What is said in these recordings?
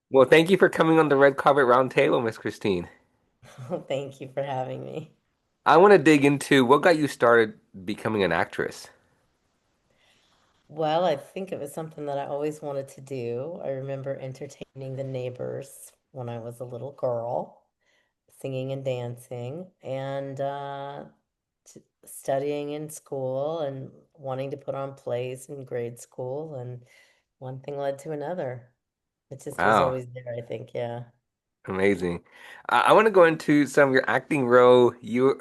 Well, thank you for coming on the red carpet round table, Miss Christine. Thank you for having me. I want to dig into what got you started becoming an actress. Well, I think it was something that I always wanted to do. I remember entertaining the neighbors when I was a little girl, singing and dancing, and studying in school and wanting to put on plays in grade school. And one thing led to another. It just was Wow, always there, I think. Yeah. amazing. I want to go into some of your acting role. You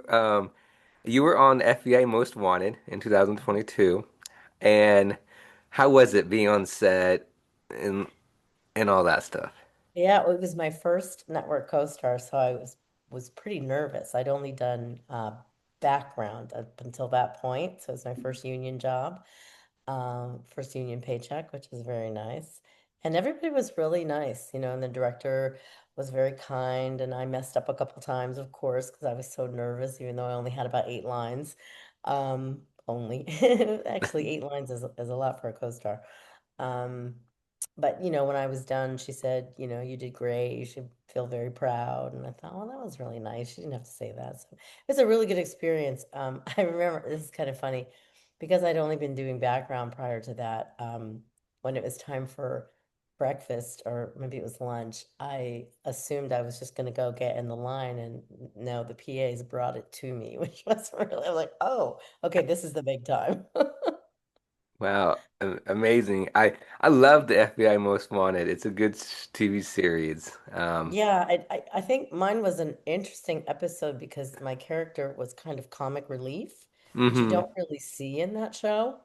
were on FBI Most Wanted in 2022, and how was it being on set and and all that stuff? Yeah, it was my first network co-star, so I was pretty nervous. I'd only done background up until that point, so it was my first union job, first union paycheck, which was very nice. And everybody was really nice, and the director was very kind, and I messed up a couple times, of course, because I was so nervous, even though I only had about 8 lines. Only. Actually, 8 lines is a lot for a co-star. Um, but when I was done, she said, you did great. You should feel very proud. And I thought, well, that was really nice. She didn't have to say that. So it's a really good experience. I remember this is kind of funny because I'd only been doing background prior to that. When it was time for breakfast or maybe it was lunch, I assumed I was just going to go get in the line, and no, the PAs brought it to me, which was really like, oh, okay, this is the big time. Wow, amazing. I love the FBI Most Wanted. It's a good TV series. Yeah, I think mine was an interesting episode because my character was kind of comic relief, which you hmm don't really see in that show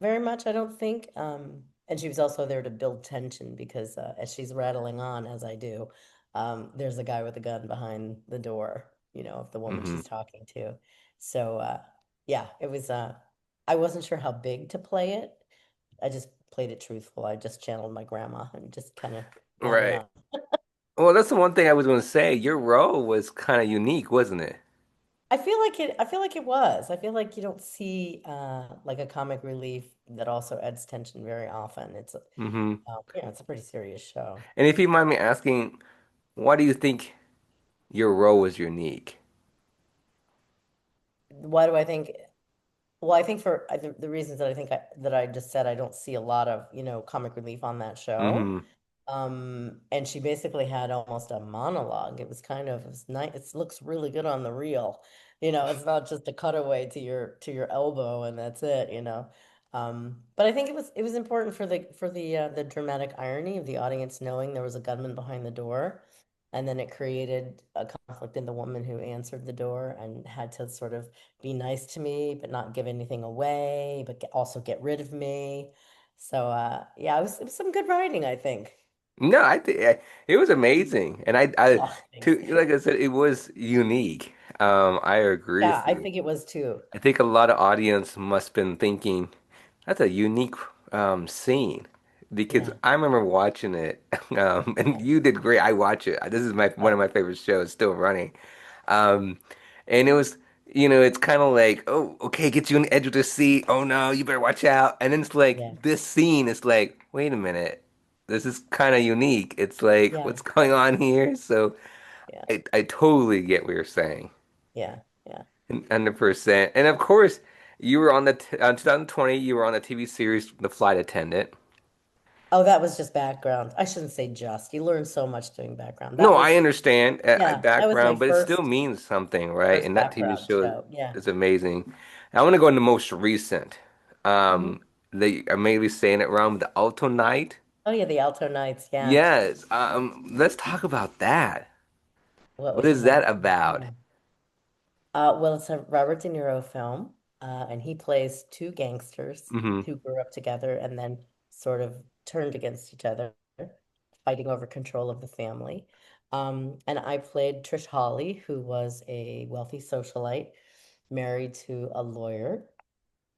very much, I don't think. And she was also there to build tension because as she's rattling on, as I do, there's a guy with a gun behind the door, of the woman hmm she's talking to. So yeah, it was I wasn't sure how big to play it. I just played it truthful. I just channeled my grandma and just kind of got it Right. on. Well, that's the one thing I was going to say. Your role was kind of unique, wasn't it? I feel like it was. I feel like you don't see like a comic relief that also adds tension very often. hmm It's a pretty serious show. And if you mind me asking, why do you think your role was unique? Why do I think? Well, I think for the reasons that I just said, I don't see a lot of, comic relief on that show. hmm And she basically had almost a monologue. It was nice. It looks really good on the reel. It's not just a cutaway to your elbow and that's it. But I think it was important for the dramatic irony of the audience knowing there was a gunman behind the door. And then it created a conflict in the woman who answered the door and had to sort of be nice to me, but not give anything away, but also get rid of me. So yeah, it was some good writing, I think. No, I think it was amazing, and Oh, thanks. too, like I said, it was unique. I agree Yeah, with I you. think it was too. I think a lot of audience must have been thinking that's a unique scene because Yeah, I remember watching it, and yeah, you did great. I watch it. This is my one yeah, of my favorite shows, still running. Um, and it was, it's kind of like, oh, okay, get you on the edge of the seat. Oh no, you better watch out. And then it's like yeah, this scene is like, wait a minute, this is kind of unique. It's like, yeah, what's going on here? So yeah, I totally get what you're saying. yeah, yeah. 100%. And of course, you were on 2020, you were on the TV series The Flight Attendant. Oh, that was just background. I shouldn't say just. You learn so much doing background. No, I understand Yeah, that was my background, but it still first means something, right? first And that TV background show show. Yeah. is amazing. I want to go into most recent. Hmm. They are maybe saying it wrong, but the Alto Night. Oh yeah, the Alto Nights. Yeah. Yes. Let's talk about that. What What was is about that about? that? Well, it's a Robert De Niro film, and he plays two gangsters hmm who grew up together and then sort of turned against each other, fighting over control of the family. And I played Trish Hawley, who was a wealthy socialite married to a lawyer.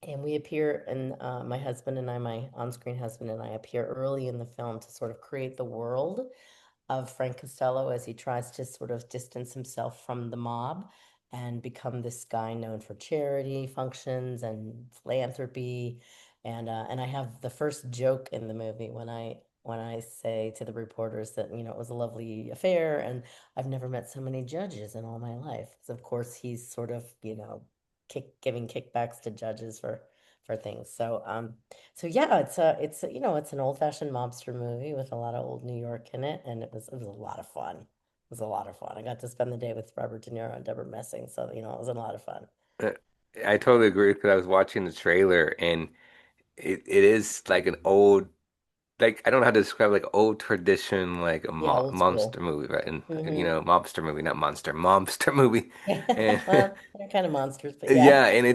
And we appear, and my husband and I, my on-screen husband and I, appear early in the film to sort of create the world of Frank Costello as he tries to sort of distance himself from the mob and become this guy known for charity functions and philanthropy. And I have the first joke in the movie when when I say to the reporters that, it was a lovely affair and I've never met so many judges in all my life. So of course he's sort of, giving kickbacks to judges for things. So yeah, it's an old-fashioned mobster movie with a lot of old New York in it, and it was a lot of fun. It was a lot of fun. I got to spend the day with Robert De Niro and Deborah Messing, so it was a lot of fun. Uh, I totally agree because I was watching the trailer and it is like an old like I don't know how to describe like old tradition like a Yeah, mo old monster school. movie, right? And Mm-hmm. mobster movie, not monster, mobster movie. And Well, they're kind of monsters, but yeah. yeah, and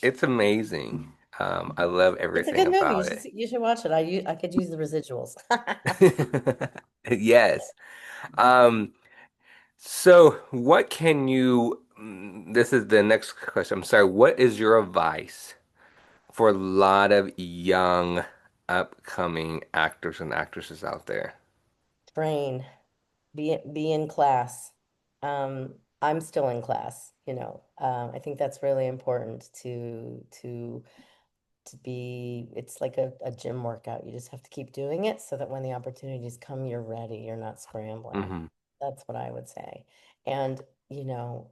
it's amazing. I love It's a everything good movie. You about should it. see- you should watch it. I could use the residuals. Yes. Um, so what can this is the next question. I'm sorry. What is your advice for a lot of young upcoming actors and actresses out there? Train, be in class. I'm still in class, I think that's really important to be, it's like a gym workout. You just have to keep doing it so that when the opportunities come, you're ready. You're not scrambling. Hmm. That's what I would say. And, you know,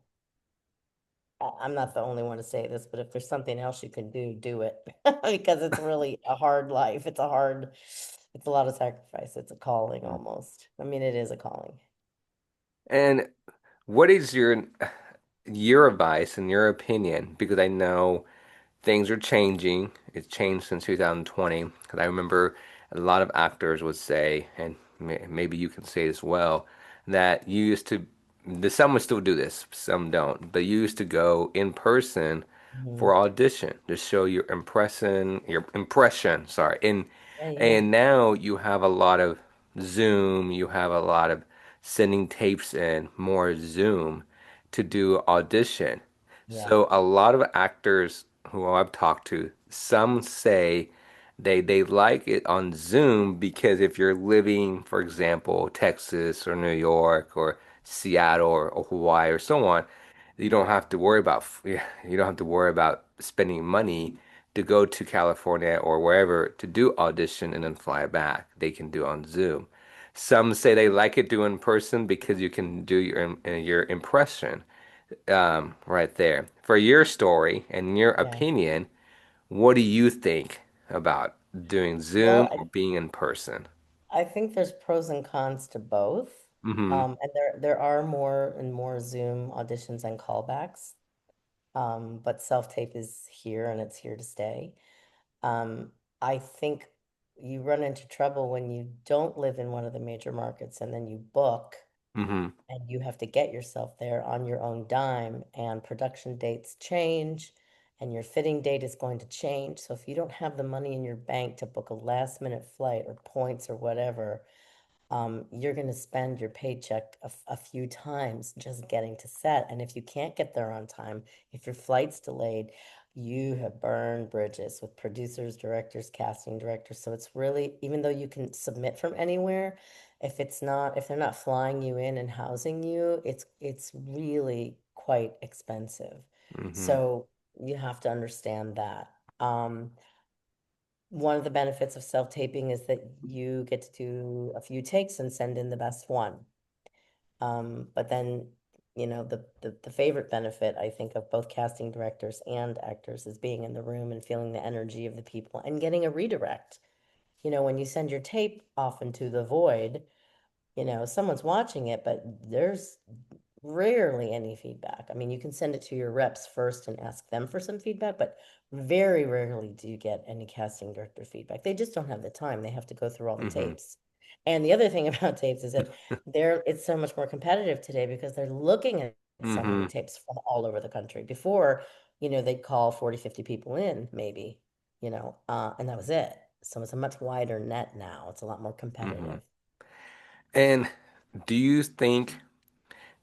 I'm not the only one to say this, but if there's something else you can do, do it because it's really a hard life. It's a lot of sacrifice. It's a calling almost. I mean, it is a calling. And what is your advice and your opinion? Because I know things are changing. It's changed since 2020. Because I remember a lot of actors would say, and maybe you can say as well, that you used to, some would still do this, some don't, but you used to go in person Mhm. for audition to show your impression, sorry. Yeah, yeah, And now you have a lot of Zoom, you have a lot of sending tapes in, more Zoom to do audition. yeah, So a lot of actors who I've talked to, some say they like it on Zoom because if you're living, for example, Texas or New York or Seattle or Hawaii or so on, you don't have to worry about you don't have to worry about spending money to go to California or wherever to do audition and then fly back. They can do on Zoom. Some say they like it do in person because you can do your impression right there. For your story and your yeah. opinion, what do you think about doing Well, Zoom or being in person? I think there's pros and cons to both. Hmm. And there are more and more Zoom auditions and callbacks. But self-tape is here and it's here to stay. Um, I think you run into trouble when you don't live in one of the major markets and then you book Hmm. and you have to get yourself there on your own dime, and production dates change and your fitting date is going to change. So if you don't have the money in your bank to book a last minute flight or points or whatever, you're going to spend your paycheck a few times just getting to set. And if you can't get there on time, if your flight's delayed, you have burned bridges with producers, directors, casting directors. So it's really, even though you can submit from anywhere, if they're not flying you in and housing you, it's really quite expensive. Hmm. So you have to understand that. One of the benefits of self-taping is that you get to do a few takes and send in the best one. But then, the favorite benefit, I think, of both casting directors and actors is being in the room and feeling the energy of the people and getting a redirect. When you send your tape off into the void, someone's watching it, but there's rarely any feedback. I mean, you can send it to your reps first and ask them for some feedback, but very rarely do you get any casting director feedback. They just don't have the time. They have to go through all the Hmm. tapes. And the other thing about tapes is that it's so much more competitive today because they're looking at so many Hmm. tapes from all over the country. Before, they'd call 40, 50 people in, maybe, and that was it. So it's a much wider net now. It's a lot more Hmm. competitive. And do you think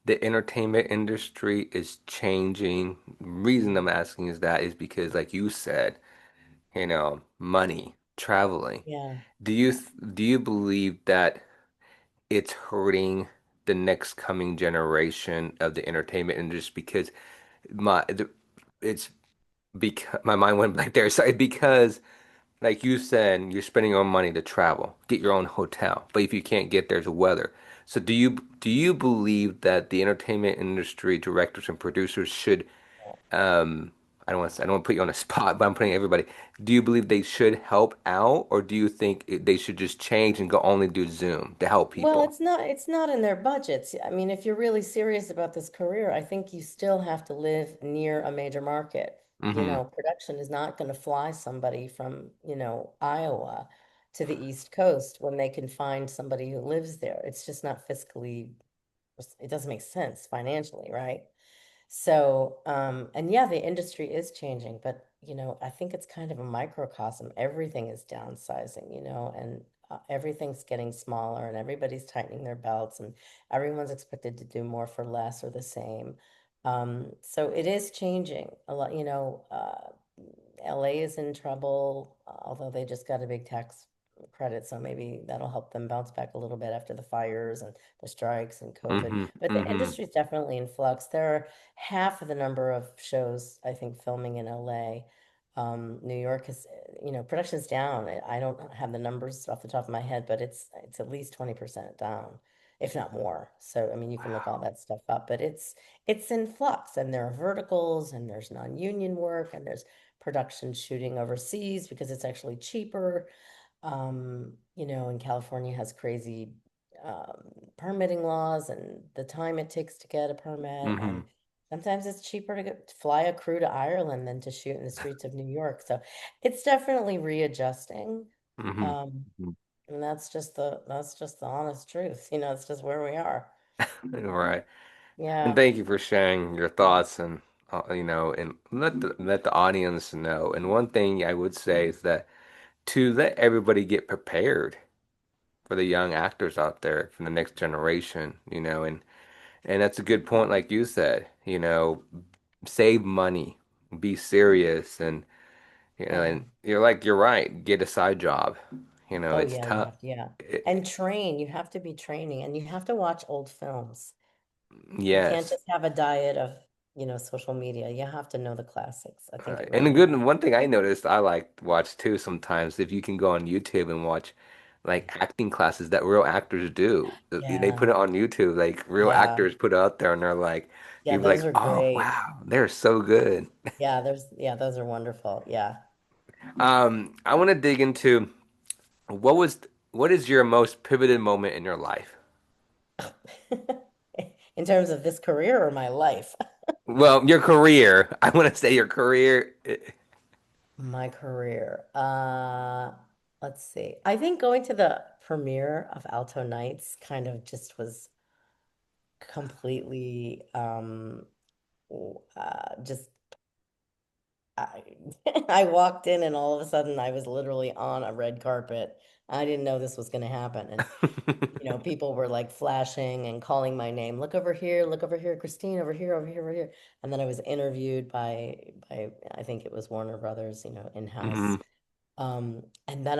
the entertainment industry is changing? Reason Mhm. I'm asking is that is because, like you said, money, traveling. Yeah. Do you believe that it's hurting the next coming generation of the entertainment industry because my the, it's because my mind went blank there. Sorry, because like you said, you're spending your own money to travel, get your own hotel. But if you can't get there's weather. So do you believe that the entertainment industry directors and producers should I don't want to put you on a spot, but I'm putting everybody. Do you believe they should help out, or do you think they should just change and go only do Zoom to help Well, people? it's not in their budgets. I mean, if you're really serious about this career, I think you still have to live near a major market. You Mm-hmm. know, production is not going to fly somebody from, Iowa to the East Coast when they can find somebody who lives there. It's just not fiscally, it doesn't make sense financially, right? So, and yeah, the industry is changing, but I think it's kind of a microcosm. Everything is downsizing, and everything's getting smaller, and everybody's tightening their belts, and everyone's expected to do more for less or the same. So it is changing a lot. LA is in trouble, although they just got a big tax credit, so maybe that'll help them bounce back a little bit after the fires and the strikes and COVID. Mm-hmm. But the Mm-hmm. industry is definitely in flux. There are half of the number of shows, I think, filming in LA. New York is, production's down. I don't have the numbers off the top of my head, but it's at least 20% down, if not more. So, I mean, you can look all Wow. that stuff up, but it's in flux, and there are verticals, and there's non-union work, and there's production shooting overseas because it's actually cheaper. And California has crazy permitting laws and the time it takes to get a permit. Mm-hmm. And sometimes it's cheaper to fly a crew to Ireland than to shoot in the streets of New York. So it's definitely readjusting. Mm-hmm. Um, and that's just the honest truth. It's just where we are. Right. And Yeah. thank you for sharing your thoughts and and let the audience know. And one thing I would say is that to let everybody get prepared for the young actors out there from the next generation, and that's a good point, like you said, save money, be serious, and Yeah. and you're right, get a side job. Oh It's yeah, you tough. have to, yeah. And It, train, you have to be training and you have to watch old films. You can't yes. just have a diet of, social media. You have to know the classics. I think it And the really good matters. one thing I noticed I like to watch too sometimes if you can go on YouTube and watch like acting classes that real actors do. They put Yeah. it on YouTube, like real Yeah. actors put it out there and they're like Yeah, you're those like, are "Oh, great. wow, they're so good." Yeah, those are wonderful. Yeah. I want to dig into what was what is your most pivoted moment in your life? In terms of this career or my life. Well, your career. I want to say your career. My career. Let's see. I think going to the premiere of Alto Nights kind of just was completely just I, I walked in and all of a sudden I was literally on a red carpet. I didn't know this was going to happen. And, people were like flashing and calling my name. Look over here, Christine, over here, over here, over here. And then I was interviewed by I think it was Warner Brothers, in-house. Hmm. And then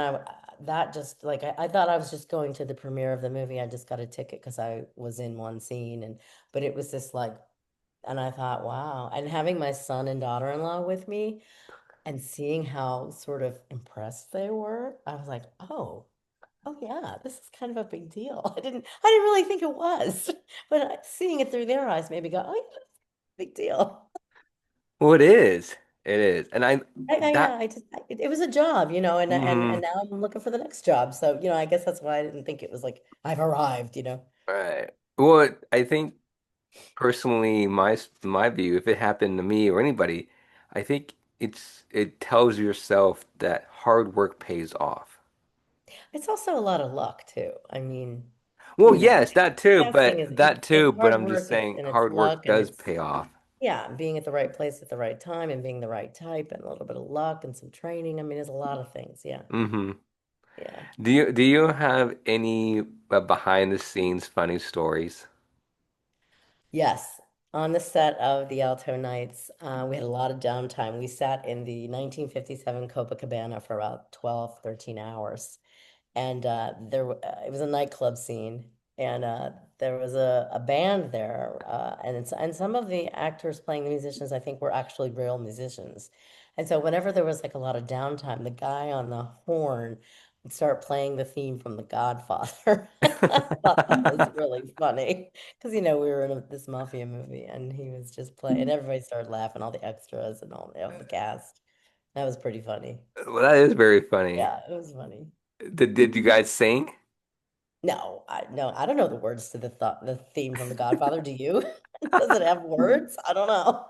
that just like I thought I was just going to the premiere of the movie. I just got a ticket because I was in one scene but it was this like and I thought, wow. And having my son and daughter-in-law with me and seeing how sort of impressed they were, I was like, oh yeah, this is kind of a big deal. I didn't really think it was, but seeing it through their eyes made me go, oh yeah, big deal. Well, it is. It is. And I Yeah, that it was a job, and mhm. now I'm looking for the next job. So, I guess that's why I didn't think it was like I've arrived. Right. Well, I think personally, my view, if it happened to me or anybody, I think it tells yourself that hard work pays off. It's also a lot of luck too. I mean, Well, you know, yes, that too, casting but is that it's too, but hard I'm just work, saying and it's hard work luck, and does it's pay off. yeah, being at the right place at the right time and being the right type and a little bit of luck and some training. I mean, there's a lot of things. Yeah. Hmm. Yeah. Do you have any behind the scenes funny stories? Yes. On the set of the Alto Nights, we had a lot of downtime. We sat in the 1957 Copacabana for about 12, 13 hours. And it was a nightclub scene. And there was a band there. And some of the actors playing the musicians, I think, were actually real musicians. And so whenever there was like a lot of downtime, the guy on the horn would start playing the theme from The Godfather. I thought that was really funny because we were in this mafia movie and he was just playing, and everybody started laughing, all the extras and all the cast. That was pretty funny. Well, that is very funny. Yeah, it was funny. Did you guys sing? No, I don't know the words to the theme from The Godfather. Do you? Does it have words? I don't know.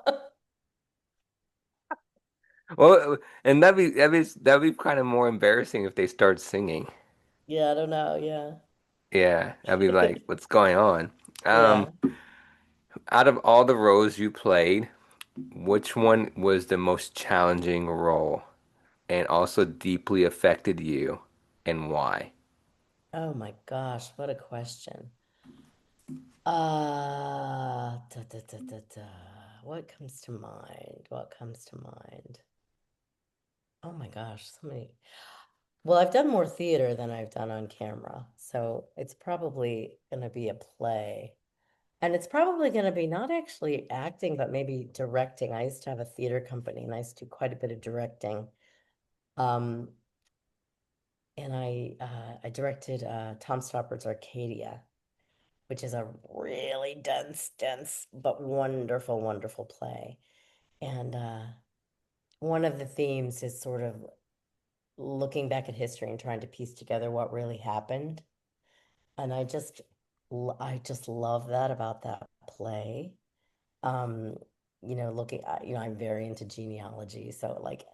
Well, and that'd be kind of more embarrassing if they start singing. Yeah, I don't know. Yeah. Yeah, I'd be like, what's going on? Um, Yeah. Out of all the roles you played, which one was the most challenging role and also deeply affected you, and why? Oh my gosh, what a question. Da, da, da, da, da. What comes to mind? What comes to mind? Oh my gosh, so many. Well, I've done more theater than I've done on camera, so it's probably going to be a play. And it's probably going to be not actually acting, but maybe directing. I used to have a theater company and I used to do quite a bit of directing. Um, and I directed Tom Stoppard's Arcadia, which is a really dense, but wonderful, wonderful play. And one of the themes is sort of looking back at history and trying to piece together what really happened. And I just love that about that play. Um, I'm very into genealogy, so like,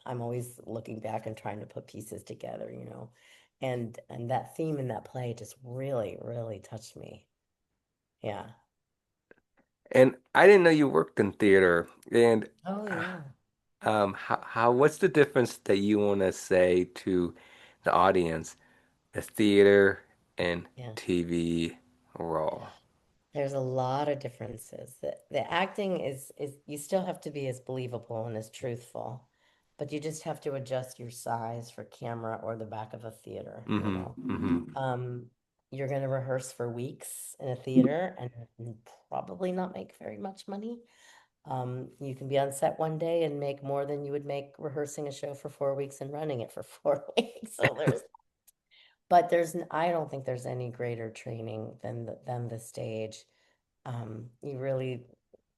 I'm always looking back and trying to put pieces together. And that theme in that play just really, really touched me. Yeah. And I didn't know you worked in theater. And Oh uh, yeah. what's the difference that you want to say to the audience, the theater and Yeah. TV role? There's a lot of differences. The acting is you still have to be as believable and as truthful, but you just have to adjust your size for camera or the back of a theater, you Mm-hmm. know. Mm-hmm. Um, you're going to rehearse for weeks in a theater and probably not make very much money. You can be on set one day and make more than you would make rehearsing a show for 4 weeks and running it for 4 weeks. So I don't think there's any greater training than the stage. You really,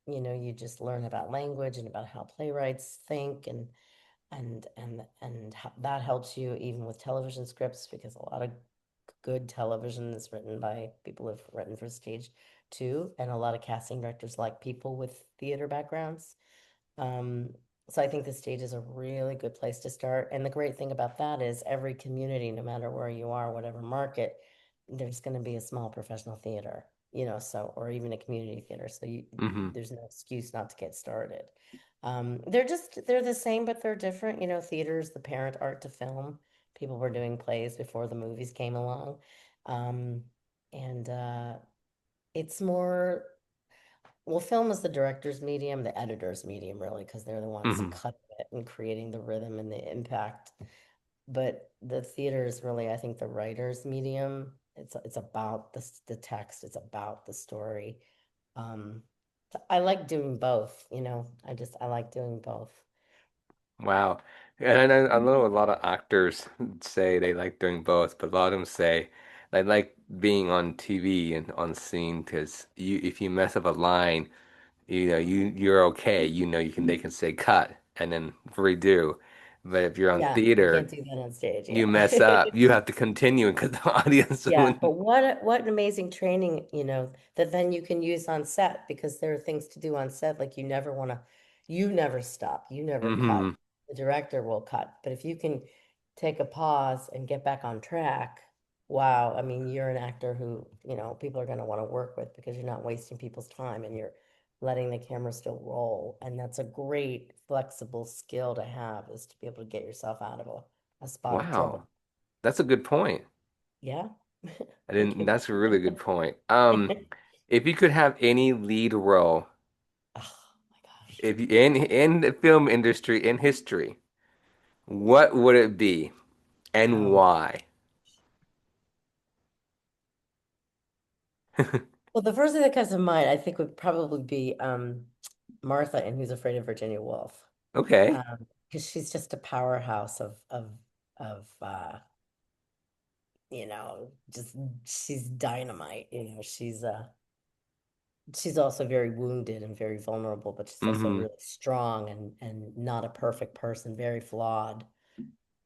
you just learn about language and about how playwrights think, and how that helps you even with television scripts, because a lot of good television is written by people who've written for stage too, and a lot of casting directors like people with theater backgrounds. Um, so I think the stage is a really good place to start. And the great thing about that is every community, no matter where you are, whatever market, there's going to be a small professional theater, or even a community theater. So Mm-hmm. there's no excuse not to get started. They're the same, but they're different. Theater is the parent art to film. People were doing plays before the movies came along. Um, and it's more well, film is the director's medium, the editor's medium, really, because they're the ones Mm-hmm. cutting it and creating the rhythm and the impact. But the theater is really, I think, the writer's medium. It's about the text. It's about the story. Um, so I like doing both. I like doing both. Wow. And I know a lot of actors say they like doing both, but a lot of them say they like being on TV and on scene because if you mess up a line, you're okay. They can say cut and then redo. But if you're on Yeah, you theater, can't do that on stage. you Yeah. mess up, you have to continue because the audience Yeah, but wouldn't. what an amazing training, that then you can use on set, because there are things to do on set like you never stop, you never cut. Hmm. The director will cut. But if you can take a pause and get back on track, wow, I mean, you're an actor who, people are going to want to work with, because you're not wasting people's time and you're letting the camera still roll. And that's a great flexible skill to have, is to be able to get yourself out of a spot of trouble. Wow, that's a good point. Yeah. I Thank didn't. you. That's a really good point. If you could have any lead role, Oh my gosh. if you, in the film industry in history, what would it be and Oh. why? Well, the first thing that comes to mind, I think, would probably be Martha in Who's Afraid of Virginia Woolf. Okay. Um, because she's just a powerhouse of just she's dynamite. She's also very wounded and very vulnerable, but she's also Hmm. really strong and not a perfect person, very flawed.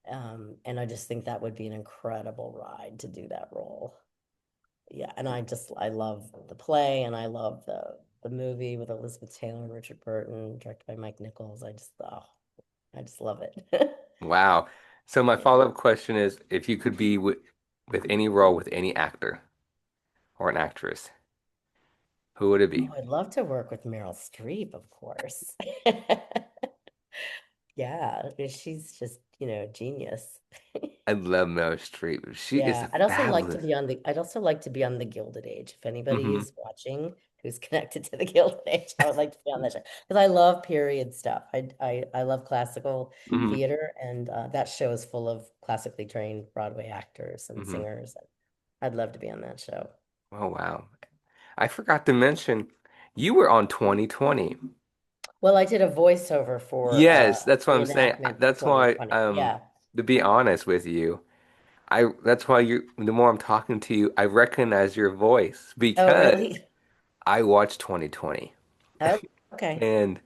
And I just think that would be an incredible ride to do that role. Yeah, and I love the play and I love the movie with Elizabeth Taylor and Richard Burton, directed by Mike Nichols. I just love it. Wow. So my Yeah. follow-up question is, if you could be with any role with any actor or an actress, who would it Oh, be? I'd love to work with Meryl Streep, of course. Yeah, I mean, she's just, genius. I love Meryl Streep. She is Yeah, I'd also like to fabulous. be on the I'd also like to be on the Gilded Age. If anybody Hmm. is watching who's connected to the Gilded Age, I would like to be on that show because I love period stuff. I love classical Hmm. theater, and that show is full of classically trained Broadway actors and Hmm. singers. I'd love to be on that show. Oh wow. I forgot to mention you were on 2020. Well, I did a voiceover for Yes, that's what an I'm saying. enactment for That's why 2020. Yeah. to be honest with you, I that's why you the more I'm talking to you, I recognize your voice Oh, because really? I watched 2020. Oh, okay. And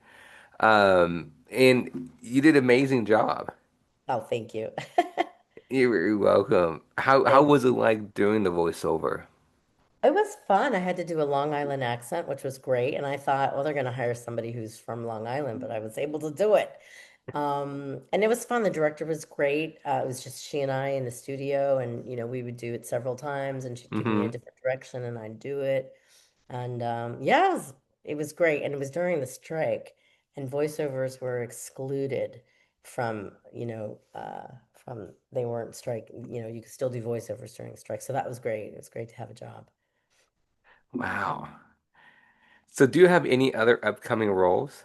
and you did an amazing job. Oh, thank you. You're very welcome. How Thank was it like doing the voiceover? It was fun. I had to do a Long Island accent, which was great. And I thought, well, they're going to hire somebody who's from Long Island, but I was able to do it. And it was fun. The director was great. It was just she and I in the studio, and we would do it several times, and she'd give me a Hmm. different direction, and I'd do it. And yeah, it was great. And it was during the strike, and voiceovers were excluded from, from they weren't strike. You could still do voiceovers during the strike, so that was great. It was great to have a job. Wow. So do you have any other upcoming roles?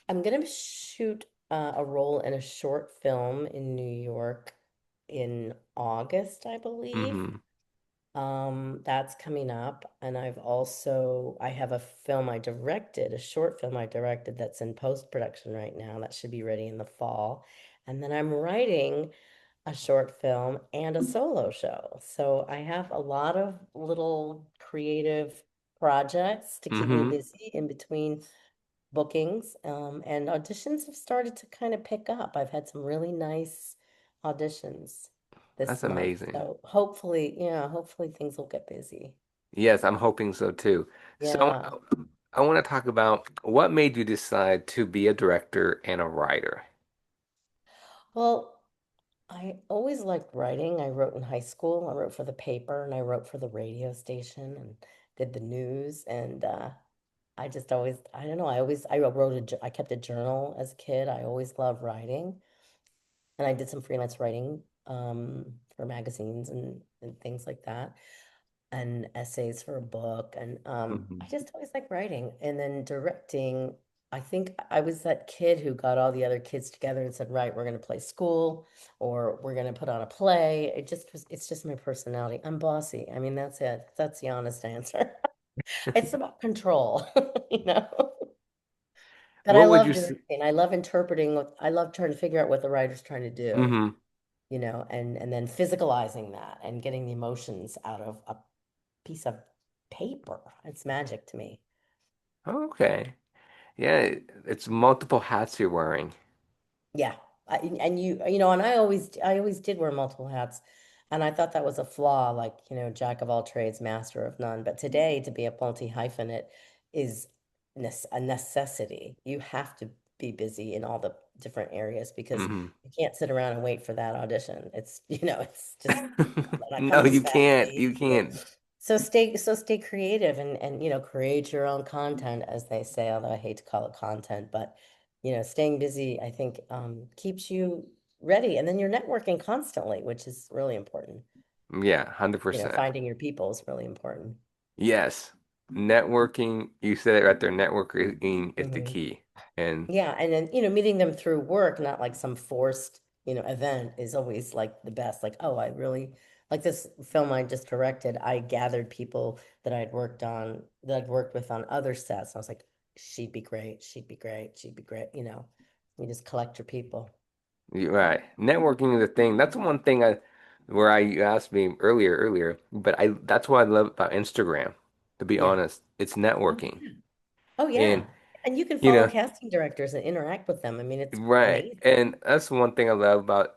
I'm gonna shoot a role in a short film in New York in August, I believe. Hmm. That's coming up, and I have a film I directed, a short film I directed that's in post-production right now. That should be ready in the fall. And then I'm writing a short film and a solo show. So I have a lot of little creative projects to keep me Hmm. busy in between bookings, and auditions have started to kind of pick up. I've had some really nice auditions That's this month. amazing. So hopefully, yeah, hopefully things will get busy. Yes, I'm hoping so too. So Yeah. I want to talk about what made you decide to be a director and a writer. Well, I always liked writing. I wrote in high school. I wrote for the paper and I wrote for the radio station and did the news. And I just always, I don't know, I kept a journal as a kid. I always loved writing. And I did some freelance writing for magazines and things like that, and essays for a book. And I Hmm. just always like writing. And then directing, I think I was that kid who got all the other kids together and said, right, we're going to play school or we're going to put on a play. It's just my personality. I'm bossy. I mean, that's it. That's the honest answer. It's about control, you know? But I What would love you say? directing. I love interpreting I love trying to figure out what the writer's trying to do, Hmm. and then physicalizing that and getting the emotions out of a piece of paper. It's magic to me. Okay. Yeah, it's multiple hats you're wearing. Yeah. And I always did wear multiple hats. And I thought that was a flaw, like, jack of all trades, master of none. But today, to be a multi-hyphenate is a necessity. You have to be busy in all the different areas because Hmm. you can't sit around and wait for that audition. It's just not No, comes as you fast as can't. it You used to. can't. So stay creative and create your own content, as they say, although I hate to call it content, but staying busy, I think, keeps you ready. And then you're networking constantly, which is really important. Yeah, 100%. Finding your people is really important. Yes. Networking, you said it right there. Networking is the Hmm. key. And Yeah, and then, meeting them through work, not like some forced, event is always like the best. Like, oh, I really like this film I just directed. I gathered people that I'd worked with on other sets. I was like, she'd be great, she'd be great, she'd be great. You just collect your people. You're right. Networking is a thing. That's one thing where you asked me earlier, but that's what I love about Instagram, to be Yeah. honest. It's Oh, networking. yeah. Oh, And, yeah. And you can you follow know, casting directors and interact with them. I mean, it's right. amazing. And that's one thing I love about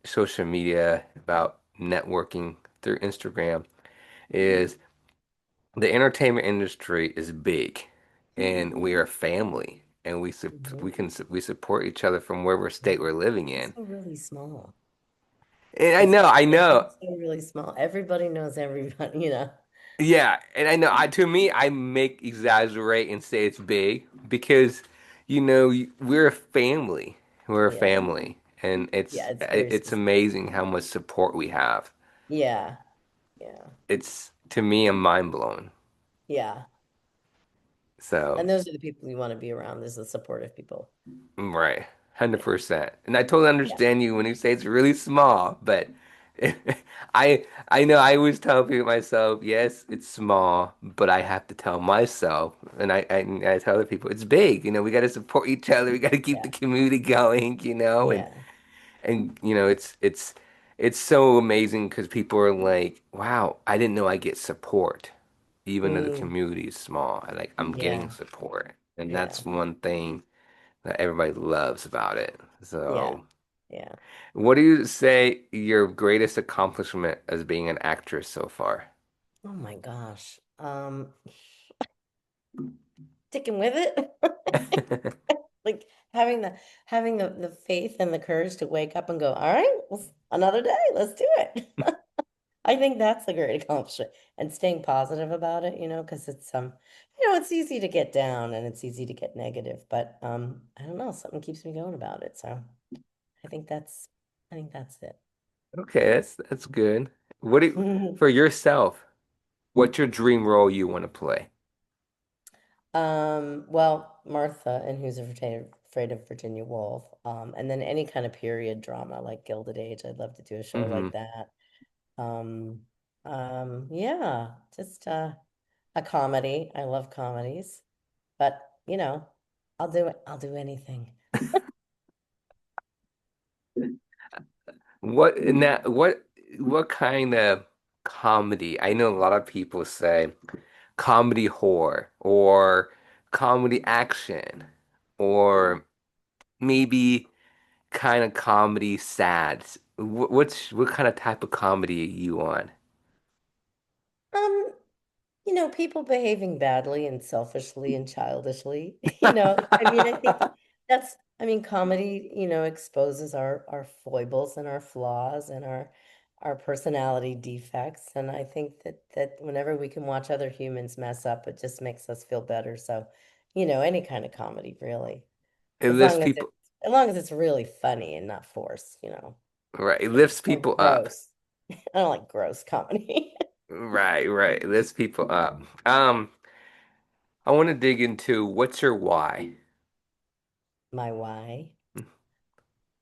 social media, about networking through Instagram is the entertainment industry is big and we are family and Hmm. we support each other from wherever state we're living in. Also really small. And It's I know. also really small. Everybody knows everybody, you know. Yeah, and I know to me I make exaggerate and say it's big because we're a family. We're a Yeah. family and Yeah, it's very it's specific. amazing how much support we have. Yeah. Yeah. It's to me I'm mind blown. Yeah. So And those are the people you want to be around, is the supportive people. right, Yeah. 100%. And I totally Yeah. understand you when you say it's really small, but I know I always tell people myself, yes, it's small, but I have to tell myself, and I tell other people it's big. We got to support each other. We got to keep the Yeah. community going. Yeah. And it's so amazing because people are like, wow, I didn't know I get support, even though the Mm, community is small. I'm getting yeah. support, and Yeah. that's one thing that everybody loves about it. Yeah. So, Yeah. what do you say your greatest accomplishment as being an actress so far? Oh my gosh. Sticking with it. Like having the faith and the courage to wake up and go, all right, another day, let's do it. I think that's a great accomplishment. And staying positive about it, because it's easy to get down and it's easy to get negative, but I don't know, something keeps me going about it. So I think that's I think that's it. Okay, that's good. For yourself, what's your dream role you want to play? Well, Martha and Who's Afraid of Virginia Woolf, and then any kind of period drama like Gilded Age. I'd love to do a show Hmm. like that. Um, yeah, just a comedy. I love comedies, but I'll do it. I'll do anything. What kind of comedy? I know a lot of people say comedy horror or comedy action or maybe kind of comedy sad. What kind of type of comedy are you on? Um, people behaving badly and selfishly and childishly. I mean, comedy, exposes our foibles and our flaws and our personality defects. And I think that whenever we can watch other humans mess up, it just makes us feel better. So, any kind of comedy, really, It as lifts long as it's people, as long as it's really funny and not forced. right? It lifts Or people up. gross. I don't like gross comedy. Right. It lifts people up. I want to dig into what's your why? My why.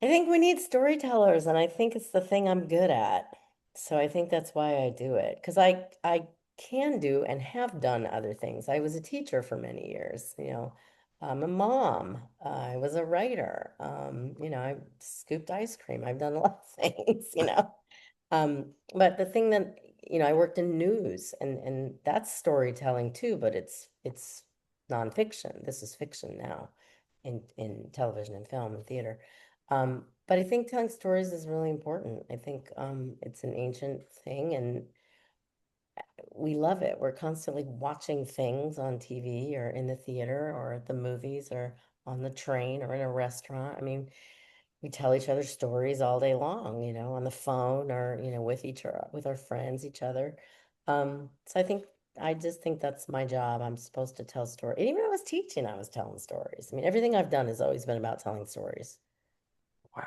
I think we need storytellers, and I think it's the thing I'm good at. So I think that's why I do it. Because I can do and have done other things. I was a teacher for many years, I'm a mom. I was a writer. I scooped ice cream. I've done a lot of things. But the thing that, I worked in news and that's storytelling too, but it's nonfiction. This is fiction now in television and film and theater. But I think telling stories is really important. I think it's an ancient thing and we love it. We're constantly watching things on TV or in the theater or at the movies or on the train or in a restaurant. I mean, we tell each other stories all day long, on the phone or, with with our friends, each other. So I just think that's my job. I'm supposed to tell stories. And even when I was teaching, I was telling stories. I mean, everything I've done has always been about telling stories. Wow.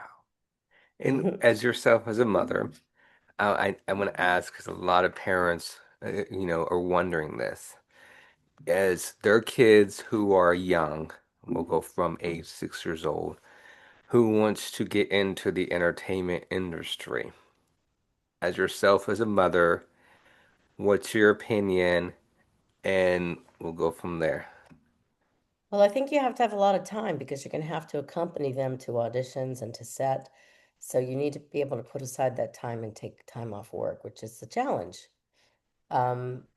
And as yourself as a mother, I want to ask because a lot of parents, are wondering this. As their kids who are young, will go from age 6 years old, who wants to get into the entertainment industry. As yourself as a mother, what's your opinion? And we'll go from there. Well, I think you have to have a lot of time because you're going to have to accompany them to auditions and to set. So you need to be able to put aside that time and take time off work, which is a challenge.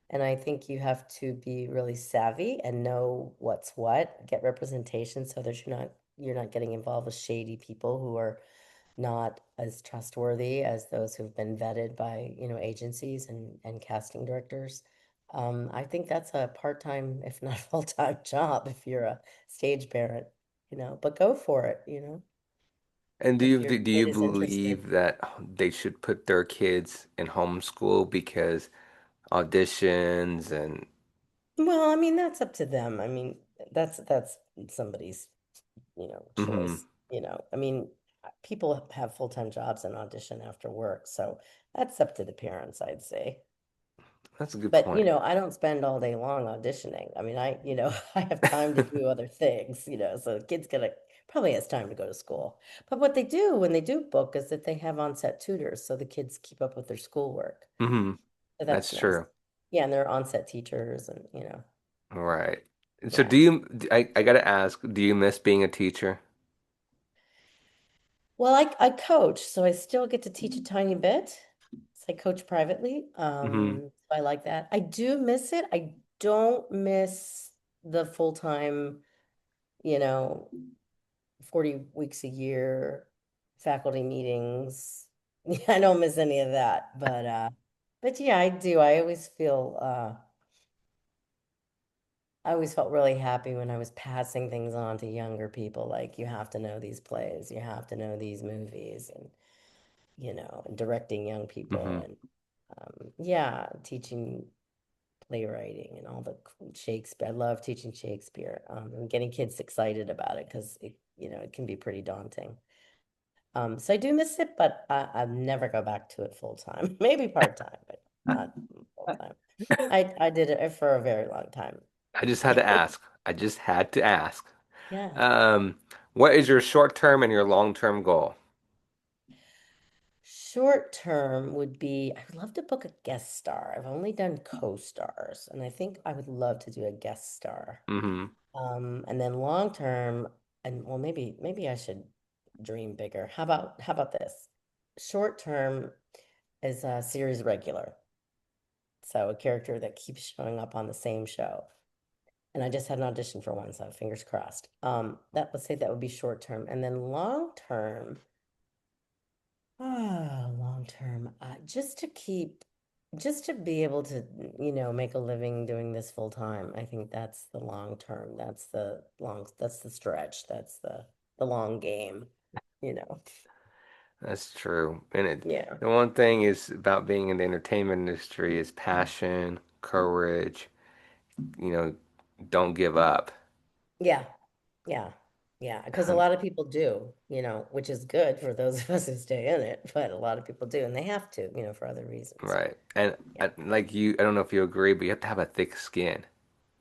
And I think you have to be really savvy and know what's what, get representation so that you're not getting involved with shady people who are not as trustworthy as those who've been vetted by, agencies and casting directors. I think that's a part-time, if not full-time job if you're a stage parent, but go for it, And if your do kid you is interested. believe that they should put their kids in homeschool because auditions and Well, I mean, that's up to them. I mean, that's somebody's, hmm choice, I mean, people have full-time jobs and audition after work, so that's up to the parents, I'd say. that's a good But, point. I don't spend all day long auditioning. I mean, I have time to do other things, so the kid's gonna probably has time to go to school. But what they do when they do book is that they have on-set tutors, so the kids keep up with their schoolwork. hmm So that's That's nice. true. Yeah, and they're on-set teachers and, Right. So yeah. I gotta ask, do you miss being a teacher? Well, I coach, so I still get to teach a tiny bit. So I coach privately. Hmm So I like that. I do miss it. I don't miss the full-time, you know, 40 weeks a year faculty meetings. I don't miss any of that, but yeah, I do. I always felt really happy when I was passing things on to younger people, like you have to know these plays, you have to know these movies, and and directing young people, hmm and yeah, teaching playwriting and all the Shakespeare. I love teaching Shakespeare, and getting kids excited about it because it can be pretty daunting. So I do miss it, but I'll never go back to it full time. Maybe part time, but not full time. I did it for a very long time. I just had to ask. I just had to ask. Yeah. Um, what is your short term and your long term goal? Short term would be I would love to book a guest star. I've only done co-stars, and I think I would love to do a guest star. Hmm And then long term, and well, maybe I should dream bigger. How about this? Short term is a series regular, so a character that keeps showing up on the same show. And I just had an audition for one, so fingers crossed. Let's say that would be short term, and then long term. Long term, just to be able to, make a living doing this full time. I think that's the long term. That's the stretch. That's the long game, you know. That's true. And Yeah. the one thing is about being in the entertainment industry is passion, courage, you know, don't give up. Yeah. Yeah. Yeah. Because a Um, lot of people do, which is good for those of us who stay in it, but a lot of people do, and they have to, for other reasons. right. And Yeah. like you, I don't know if you agree, but you have to have a thick skin.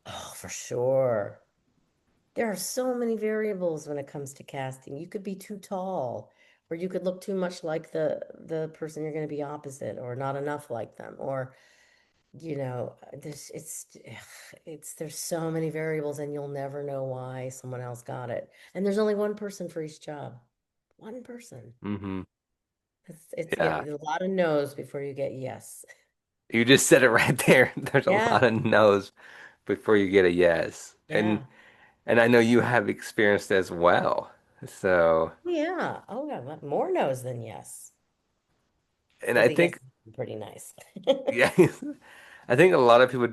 Oh, for sure. There are so many variables when it comes to casting. You could be too tall, or you could look too much like the person you're going to be opposite, or not enough like them, or there's there's so many variables, and you'll never know why someone else got it. And there's only one person for each job. One person. Hmm It's yeah, Yeah. there's a lot of no's before you get yes. You just said it right there. There's a lot Yeah, of no's before you get a yes. yeah, And I know you have experienced as well. So, yeah. Oh, yeah, more no's than yes. and But I the yes think is pretty nice. yeah, I think a lot of people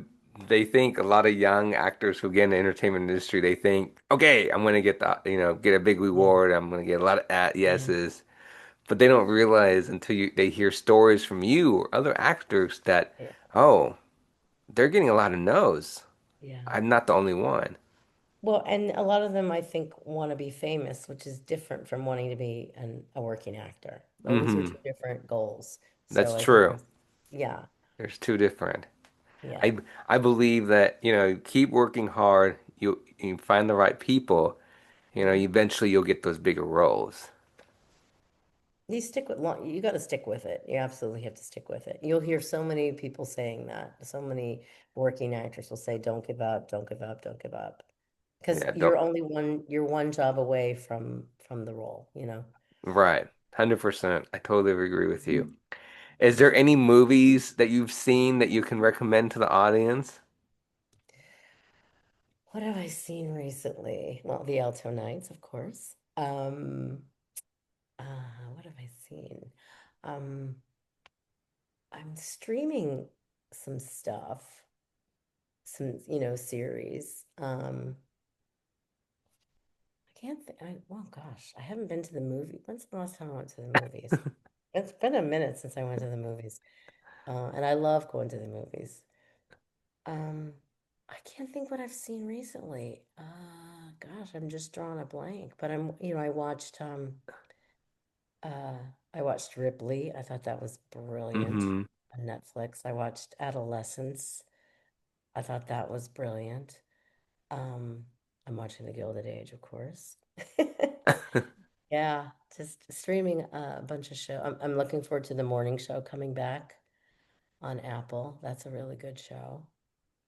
they think a lot of young actors who get in the entertainment industry, they think, okay, I'm gonna get get a big Yeah, reward. I'm gonna get a lot of yeah, yeses, but they don't realize until they hear stories from you or other actors that, yeah, oh, they're getting a lot of no's. yeah. I'm not the only one. Well, and a lot of them, I think, want to be famous, which is different from wanting to be a working actor. Those are Hmm two different goals. That's So I think true. there's, yeah, There's two different. yeah. I believe that, keep working hard. You find the right people, Mhm. eventually you'll get those bigger roles. You got to stick with it. You absolutely have to stick with it. You'll hear so many people saying that. So many working actors will say, don't give up, don't give up, don't give up. Because Yeah, don't. you're one job away from the role, Right. 100%. I totally agree with you. Is there any movies that you've seen that you can recommend to the audience? What have I seen recently? Well, the Alto Nights, of course. What have I seen? Um, I'm streaming some stuff, some, series. I can't think, well, gosh, I haven't been to the movie. When's the last time I went to the movies? It's been a minute since I went to the movies. And I love going to the movies. Um, I can't think what I've seen recently. Gosh, I'm just drawing a blank. But uh I watched Ripley. I thought that was brilliant Hmm. on Netflix. I watched Adolescence. I thought that was brilliant. Um, I'm watching The Gilded Age, of course. Yeah, just streaming a bunch of show. I'm looking forward to the morning show coming back on Apple. That's a really good show.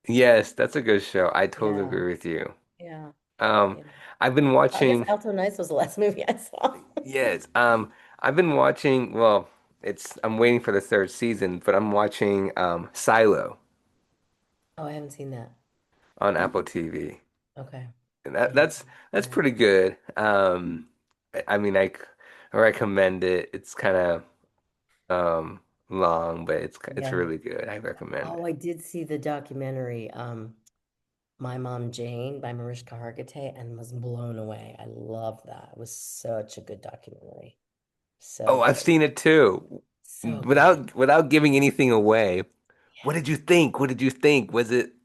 Yes, that's a good show. I totally Yeah, agree with you. yeah, Um, yeah. I've been I guess watching, Alto Nights was the last movie I saw. yes, I've been watching, well, I'm waiting for the third season, but I'm watching Silo Oh, I haven't seen that. on Apple TV. Okay. And I haven't seen that's that. pretty good. I mean, I recommend it. It's kind of long, but it's Yeah. really good. I recommend Oh, it. I did see the documentary, My Mom Jane by Mariska Hargitay, and was blown away. I love that. It was such a good documentary. So Oh, I've good. seen it too. So good. Without giving anything away, what did you think? What did you think?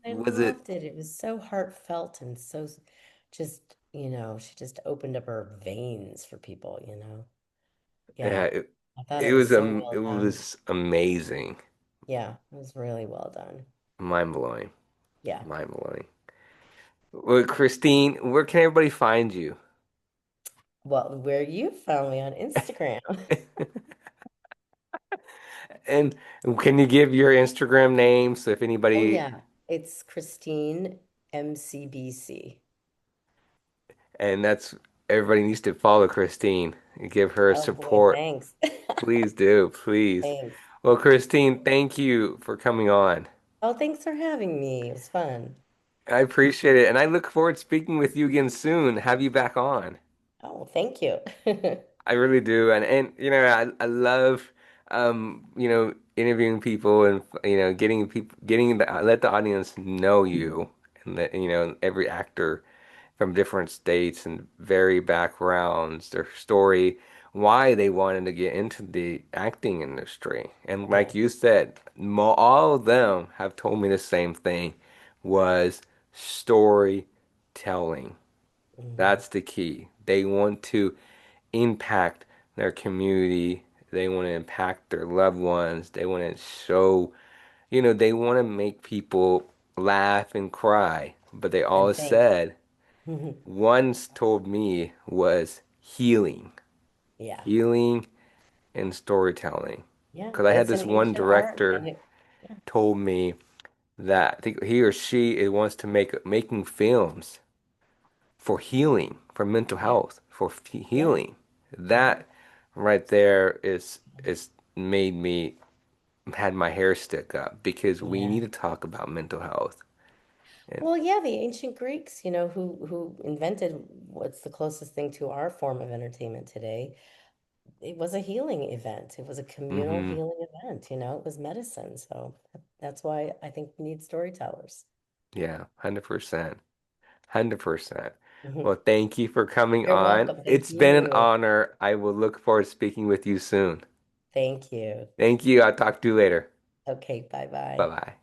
I Was it loved it. It was so heartfelt and so just, she just opened up her veins for people. yeah, Yeah. I thought it was so it well done. was amazing. Yeah, it was really well done. Mind blowing. Yeah. Mind blowing. Well, Christine, where can everybody find you? Well, where you found me on Instagram. And can you give your Instagram name so if Oh anybody, yeah, it's Christine MCBC. and that's everybody needs to follow Christine and give her Oh boy, support. thanks. Please do, please. Thanks. Well, Christine, thank you for coming on. Oh, thanks for having me. It was fun. I appreciate it, and I look forward to speaking with you again soon. Have you back on. Oh, thank you. I really do, and I love interviewing people and getting people getting the let the audience know you and that every actor from different states and varied backgrounds, their story, why they wanted to get into the acting industry. And like Yeah. you said, all of them have told me the same thing was storytelling. Hmm. That's the key. They want to impact their community. They want to impact their loved ones. They want to show, they want to make people laugh and cry. But they all And think. said, once told me was healing, Yeah. healing and storytelling. Yeah. Because I had It's an this one ancient art director and yeah. told me that I think he or she it wants to making films for healing, for mental Yeah. health, for Yeah. healing. Hmm. That right there is made me had my hair stick up because we Yeah. need to talk about mental health. And Well, yeah, the ancient Greeks, who invented what's the closest thing to our form of entertainment today. It was a healing event. It was a communal hmm healing event, it was medicine. So that's why I think we need storytellers. yeah, 100%. 100%. Mhm. Well, thank you for coming You're on. welcome. Thank It's been an you. honor. I will look forward to speaking with you soon. Thank you. Thank you. I'll talk to you later. Okay, Bye bye-bye. bye.